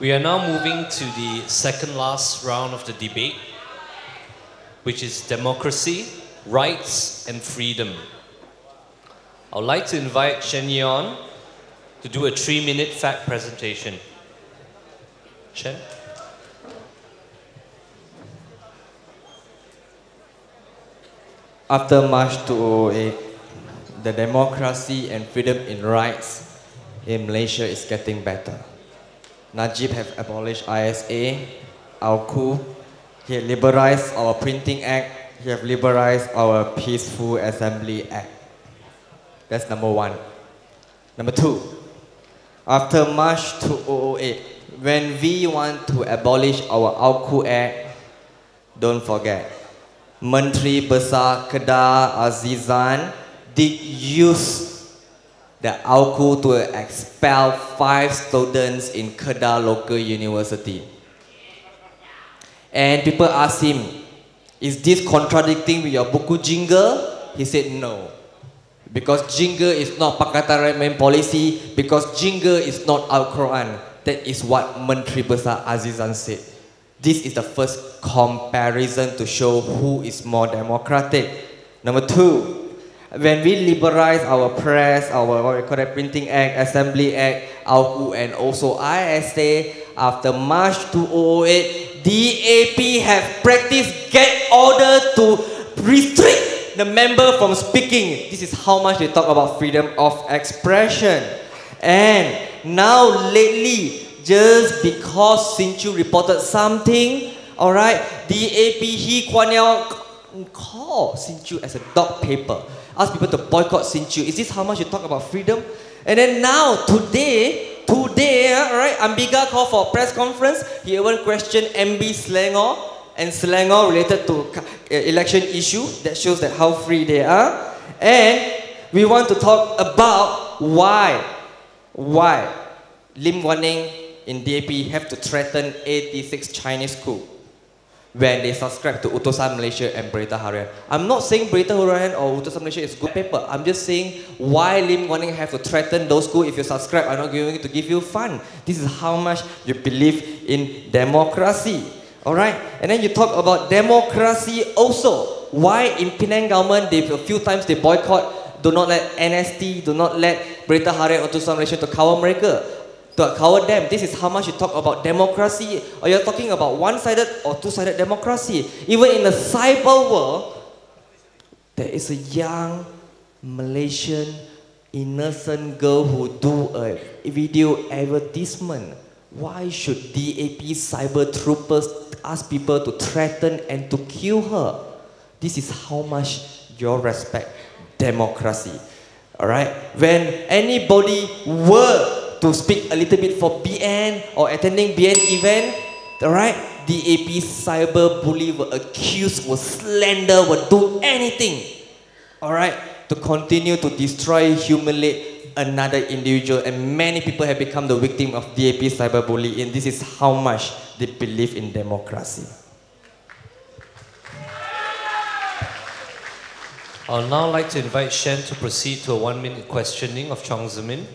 We are now moving to the second last round of the debate, which is democracy, rights, and freedom. I would like to invite Shen Yeon to do a 3-minute fact presentation. Shen? After March 2008, the democracy and freedom in rights in Malaysia is getting better. Najib have abolished ISA, our coup. He have liberalized our Printing Act. He have liberalized our Peaceful Assembly Act. That's number one. Number two, after March 2008, when we want to abolish our Au-Ku Act, don't forget, Menteri Besar Kedah Azizan did use the Au-Ku to expel 5 students in Kedah local university. And people asked him, is this contradicting with your buku jingga? He said no. Because jingga is not Pakatan Rakyat policy, because jingga is not Al-Quran. That is what Menteri Besar Azizan said. This is the first comparison to show who is more democratic. Number two, when we liberalize our press, our what we call it, Printing Act, Assembly Act, Au-Ku, and also ISA, after March 2008, DAP have practiced get order to restrict the member from speaking. This is how much they talk about freedom of expression. And now lately, just because Sinchu reported something, alright, DAP, He Kuan Yew call Sinchu as a dog paper. Ask people to boycott Sinchu. Is this how much you talk about freedom? And then now, today, alright, Ambiga called for a press conference. He even questioned MB Selangor and Selangor related to election issue. That shows that how free they are. And we want to talk about why Lim Guan Eng in DAP have to threaten 86 Chinese schools when they subscribe to Utusan Malaysia and Berita Harian. I'm not saying Berita Harian or Utusan Malaysia is good paper. I'm just saying why Lim Guan Eng have to threaten those schools. If you subscribe, I'm not going to give you fund. This is how much you believe in democracy. Alright? And then you talk about democracy also. Why in Penang government, a few times they boycott, do not let NST, do not let Berita Harian or Utusan Malaysia to cover mereka. To cover them. This is how much you talk about democracy. Or you're talking about one-sided or two-sided democracy. Even in the cyber world, there is a young Malaysian innocent girl who do a video advertisement. Why should DAP cyber troopers ask people to threaten and to kill her? This is how much you respect democracy. Alright? When anybody were to speak a little bit for BN or attending BN event, alright, DAP cyber bully will accuse, will slander, will do anything, alright, to continue to destroy, humiliate another individual. And many people have become the victim of DAP cyber bully, and this is how much they believe in democracy. I'll now like to invite Shen to proceed to a 1-minute questioning of Chong Zimin.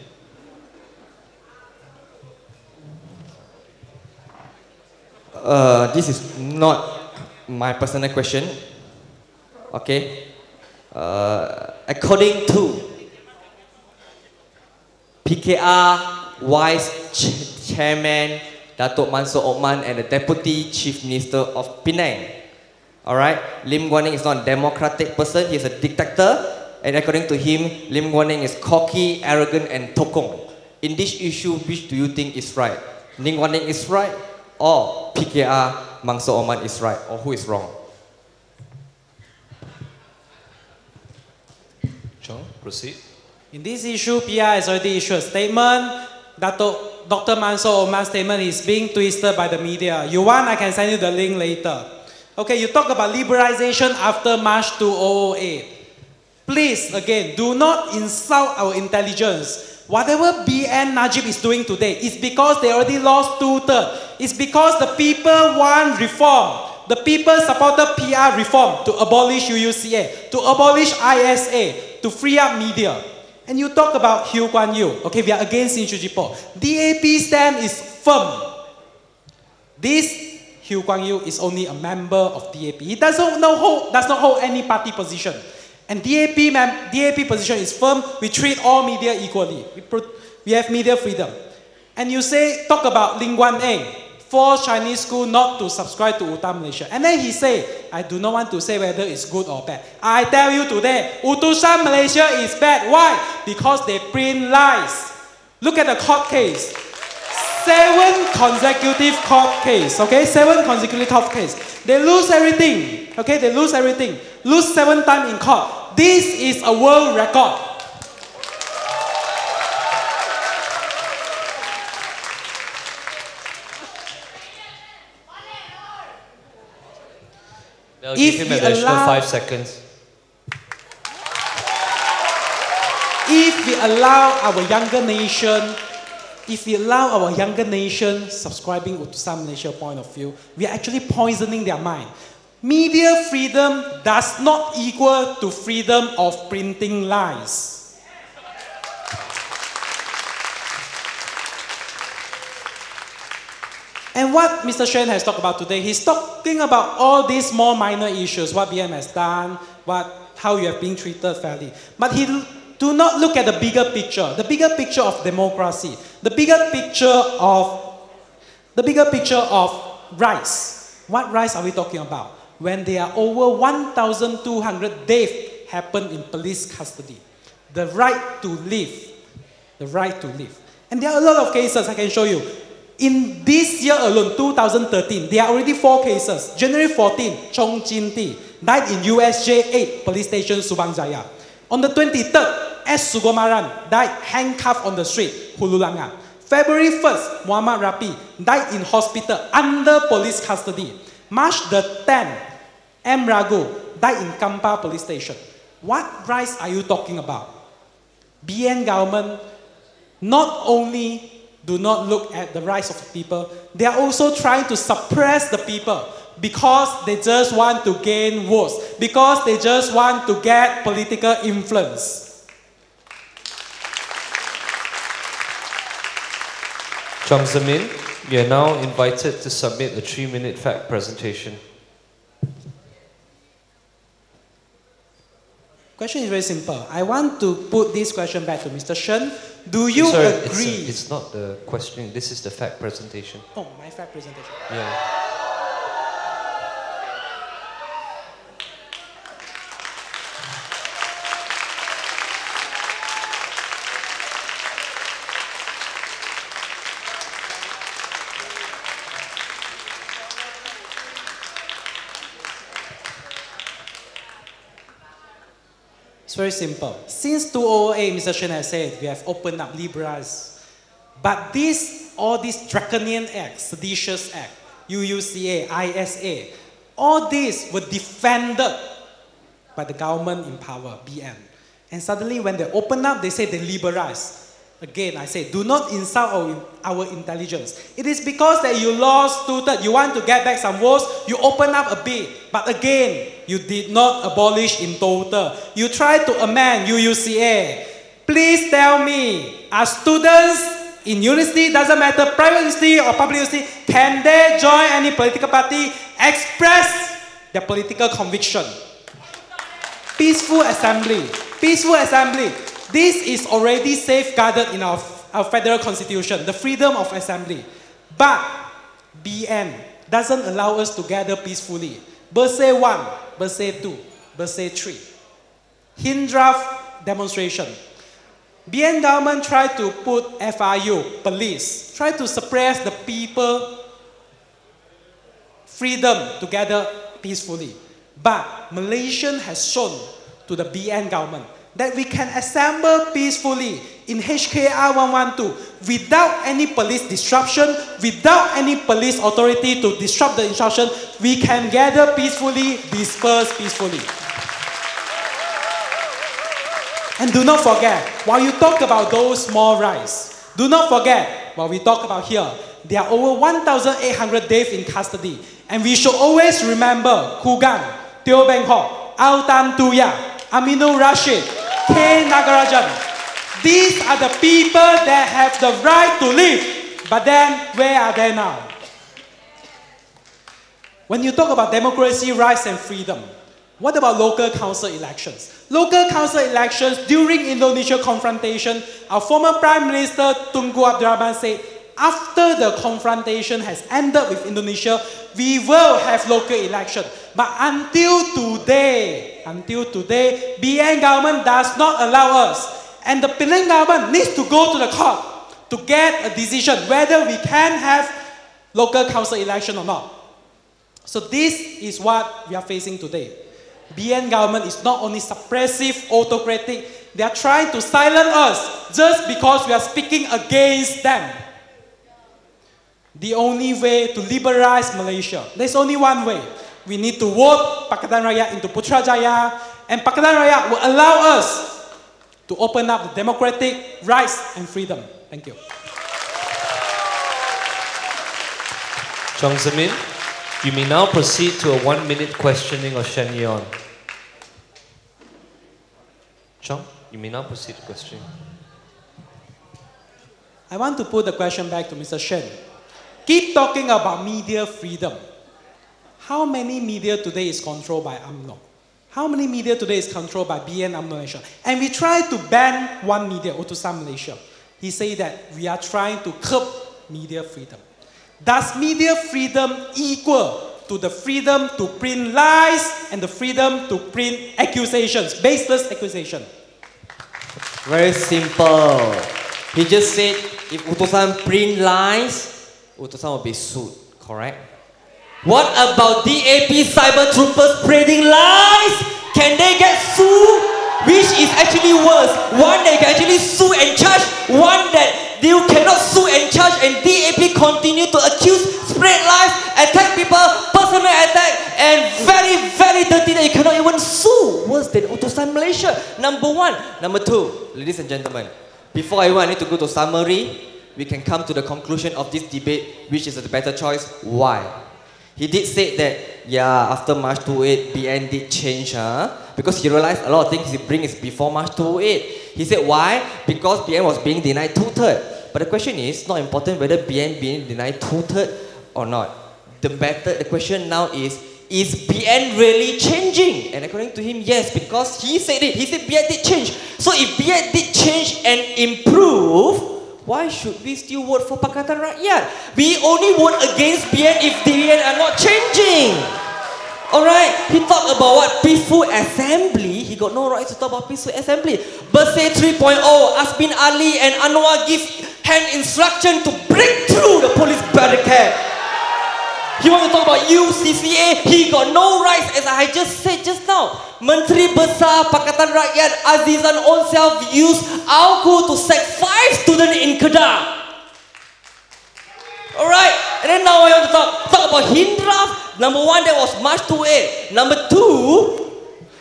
This is not my personal question. Okay. According to PKR Vice Chairman Datuk Mansor Othman and the Deputy Chief Minister of Penang, alright, Lim Guan Eng is not a democratic person. He is a dictator. And according to him, Lim Guan Eng is cocky, arrogant, and tokong. In this issue, which do you think is right? Lim Guan Eng is right, or PKR Mansor Othman is right, or who is wrong? John, proceed. In this issue, PR has already issued a statement. Dr. Mansor Othman's statement is being twisted by the media. You want, I can send you the link later. Okay, you talk about liberalization after March 2008. Please, again, do not insult our intelligence. Whatever BN Najib is doing today is because they already lost 2/3. It's because the people want reform. The people supported PR reform to abolish UUCA, to abolish ISA, to free up media. And you talk about Hu Kuan Yew. Okay, we are against Sinchu Jipo. DAP stand is firm. This Hu Guangyu is only a member of DAP. He does not hold any party position. And DAP position is firm. We treat all media equally. We have media freedom. And you talk about Ling Wan Eng, force Chinese school not to subscribe to Utam Malaysia. And then he say, I do not want to say whether it's good or bad. I tell you today, Utusan Malaysia is bad. Why? Because they print lies. Look at the court case. 7 consecutive court case, okay? 7 consecutive court case. They lose everything, okay? They lose everything. Lose 7 times in court. This is a world record. They'll give him an additional 5 seconds. If we allow our younger nation, subscribing to some Malaysia point of view, we are actually poisoning their mind. Media freedom does not equal to freedom of printing lies. And what Mr. Shen has talked about today, he's talking about all these small minor issues, what BM has done, how you have been treated fairly. But he do not look at the bigger picture of democracy, the bigger picture of rights. What rights are we talking about? When there are over 1,200 deaths happen in police custody. The right to live. The right to live. And there are a lot of cases I can show you. In this year alone, 2013, there are already 4 cases. January 14, Chong Jin Ti died in USJ 8 police station, Subang Jaya. On the 23rd, S. Sugomaran died handcuffed on the street, Hulu Langat. February 1st, Muhammad Rapi died in hospital under police custody. March the 10th, M. Ragu died in Kampa police station. What rights are you talking about? BN government not only do not look at the rights of the people, they are also trying to suppress the people because they just want to gain votes, because they just want to get political influence. Chong Zamin, you are now invited to submit a 3-minute fact presentation. Question is very simple. I want to put this question back to Mr. Shen. Do you agree? It's not the question. This is the fact presentation. Oh, my fact presentation. Yeah. It's very simple. Since 2008, Mr. Shen has said we have opened up, liberalized. But all these draconian acts, seditious act, UUCA, ISA, all these were defended by the government in power, BN. And suddenly when they open up, they say they liberalize. Again, I say, do not insult our intelligence. It is because that you lost 2/3, you want to get back some votes, you open up a bit. But again, you did not abolish in total. You tried to amend UUCA. Please tell me, are students in university, doesn't matter, private university or public university, can they join any political party, express their political conviction? Peaceful assembly. Peaceful assembly. This is already safeguarded in our federal constitution, the freedom of assembly. But BN doesn't allow us to gather peacefully. Verse 1, verse 2, verse 3. Hindraf demonstration. BN government tried to put FRU, police, tried to suppress the people freedom to gather peacefully. But Malaysia has shown to the BN government that we can assemble peacefully in HKR 112 without any police disruption, without any police authority to disrupt the instruction. We can gather peacefully, disperse peacefully. And do not forget, while you talk about those small rights, do not forget what we talk about here. There are over 1,800 deaths in custody. And we should always remember Kugan, Teo Beng Hock, Altan Tuya, Aminul Rashid, K. Nagarajan. These are the people that have the right to live. But then, where are they now? When you talk about democracy, rights and freedom, what about local council elections? Local council elections during Indonesia confrontation, our former Prime Minister Tunku Abdul Rahman said, after the confrontation has ended with Indonesia, we will have local election. But until today, BN government does not allow us. And the Penang government needs to go to the court to get a decision whether we can have local council election or not. So this is what we are facing today. BN government is not only suppressive, autocratic, they are trying to silence us just because we are speaking against them. The only way to liberalize Malaysia, there's only one way. We need to vote Pakatan Rakyat into Putrajaya, and Pakatan Rakyat will allow us to open up the democratic rights and freedom. Thank you. Chong Zemin, you may now proceed to a 1-minute questioning of Shen Yon. Chong, you may now proceed to questioning. I want to put the question back to Mr. Shen. Keep talking about media freedom. How many media today is controlled by UMNO? How many media today is controlled by BN UMNO Malaysia? And we try to ban one media, Utusan Malaysia. He said that we are trying to curb media freedom. Does media freedom equal to the freedom to print lies and the freedom to print accusations, baseless accusation? Very simple. He just said if Utusan print lies, Utusan will be sued, correct? What about DAP cyber troopers spreading lies? Can they get sued? Which is actually worse? One they can actually sue and charge, one that you cannot sue and charge, and DAP continue to accuse, spread lies, attack people, personal attack, and very, very dirty that you cannot even sue. Worse than Utusan Malaysia. Number one. Number two, ladies and gentlemen, before I need to go to summary, we can come to the conclusion of this debate, which is the better choice. Why? He did say that, yeah, after March 2008, BN did change, because he realized a lot of things he brings is before March 2008. He said, why? Because BN was being denied 2/3. But the question is, not important whether BN being denied 2/3 or not. The question now is BN really changing? And according to him, yes, because he said it. He said BN did change. So if BN did change and improve, why should we still vote for Pakatan Rakyat? We only vote against BN if BN are not changing. Alright, he talked about what? Peaceful assembly. He got no right to talk about peaceful assembly. Bersih 3.0, Asbin Ali and Anwar give hand instruction to break through the police barricade. He want to talk about UCCA. He got no rights, as I just said just now. Menteri Besar Pakatan Rakyat Azizan own self used Alku to sack 5 students in Kedah. Alright, and then now I want to talk about Hindraf. Number one, that was March 2008. Number two,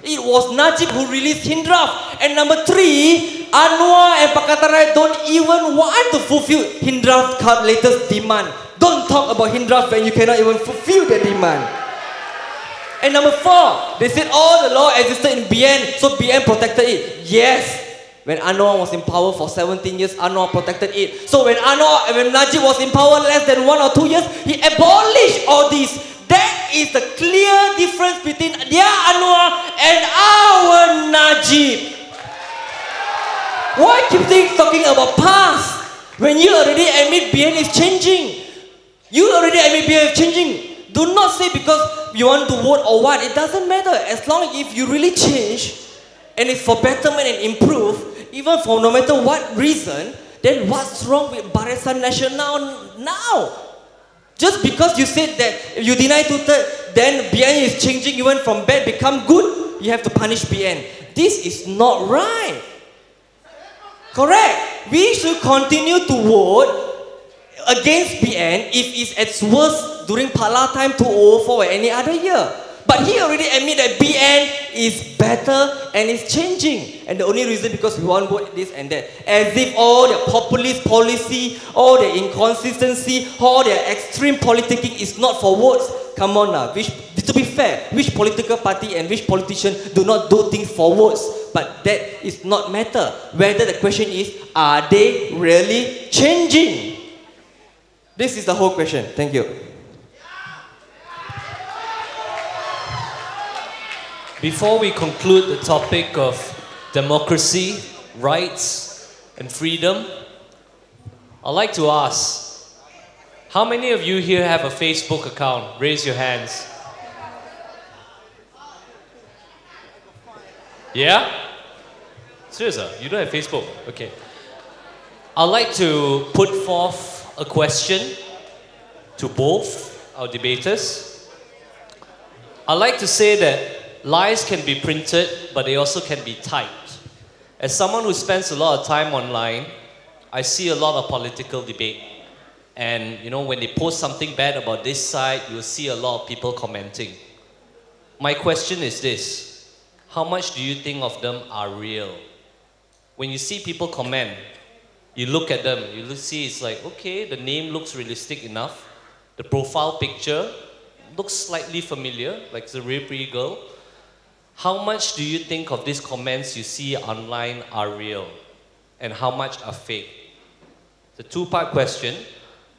it was Najib who released Hindraf. And number three, Anwar and Pakatan Rakyat don't even want to fulfill Hindraf latest demand. Don't talk about Hindraf when you cannot even fulfill the demand. And number four, they said all the law existed in BN, so BN protected it. Yes, when Anwar was in power for 17 years, Anwar protected it. So when Najib was in power less than 1 or 2 years, he abolished all this. That is the clear difference between their Anwar and our Najib. Why keep talking about past when you already admit BN is changing? You already admit BN is changing. Do not say because you want to vote or what. It doesn't matter. As long as if you really change and it's for betterment and improve, even for no matter what reason, then what's wrong with Barisan Nasional now? Just because you said that you deny 2/3, then BN is changing, you went from bad become good, you have to punish BN. This is not right. Correct. We should continue to vote against BN if it's at worst during Pala time 2004 or any other year. But he already admitted that BN is better and is changing. And the only reason because we want to vote this and that. As if all their populist policy, all their inconsistency, all their extreme politicking is not for votes. Come on now. To be fair, which political party and which politician do not do things for votes? But that is not matter. Whether the question is, are they really changing? This is the whole question. Thank you. Before we conclude the topic of democracy, rights, and freedom, I'd like to ask, how many of you here have a Facebook account? Raise your hands. Yeah? Seriously, you don't have Facebook? Okay. I'd like to put forth a question to both our debaters. I'd like to say that lies can be printed, but they also can be typed. As someone who spends a lot of time online, I see a lot of political debate. And you know, when they post something bad about this side, you'll see a lot of people commenting. My question is this: how much do you think of them are real? When you see people comment, you look at them, you see it's like, okay, the name looks realistic enough. The profile picture looks slightly familiar, like it's a real pretty girl. How much do you think of these comments you see online are real? And how much are fake? It's a two-part question.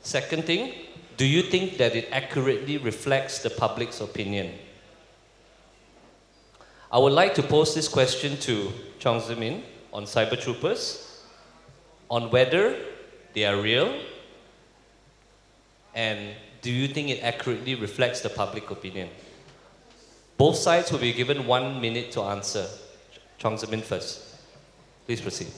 Second thing, do you think that it accurately reflects the public's opinion? I would like to pose this question to Chong Zimin on cyber troopers, on whether they are real, and do you think it accurately reflects the public opinion? Both sides will be given 1 minute to answer. Chong Zimin first. Please proceed.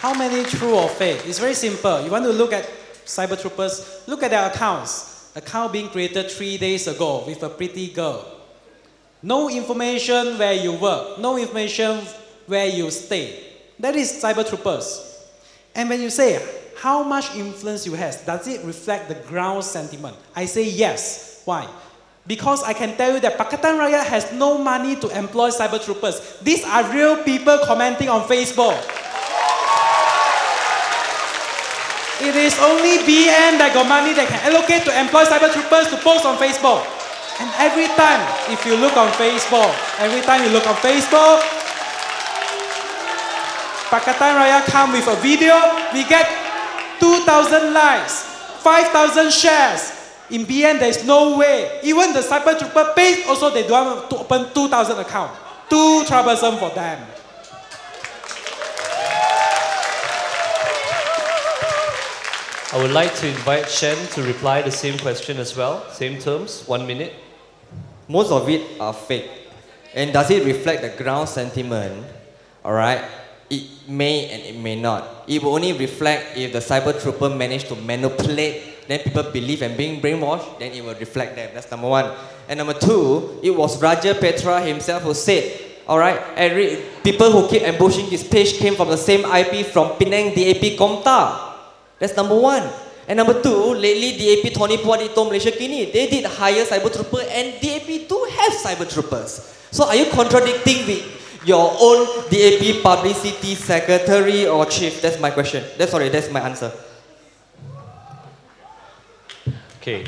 How many true or fake? It's very simple. You want to look at cyber troopers, look at their accounts. Account being created 3 days ago with a pretty girl. No information where you work, no information where you stay. That is cyber troopers. And when you say how much influence you have, does it reflect the ground sentiment? I say yes. Why? Because I can tell you that Pakatan Raya has no money to employ cyber troopers. These are real people commenting on Facebook. It is only BN that got money that can allocate to employ cyber troopers to post on Facebook. And every time, if you look on Facebook, Pakatan Raya come with a video, we get 2,000 likes, 5,000 shares. In BN, there is no way. Even the cyber trooper page, also they don't want to open 2,000 accounts. Too troublesome for them. I would like to invite Shen to reply the same question as well. Same terms, 1 minute. Most of it are fake. And does it reflect the ground sentiment? Alright, it may and it may not. It will only reflect if the cyber trooper managed to manipulate, then people believe and being brainwashed, then it will reflect them. That's number one. And number two, it was Raja Petra himself who said, alright, people who keep ambushing his page came from the same IP from Penang DAP Komta. That's number one. And number two, lately DAP Tony Puat di Malaysia Kini, they did hire cyber trooper and DAP do have cyber troopers. So are you contradicting with your own DAP publicity secretary or chief? That's my question. That's my answer. Okay.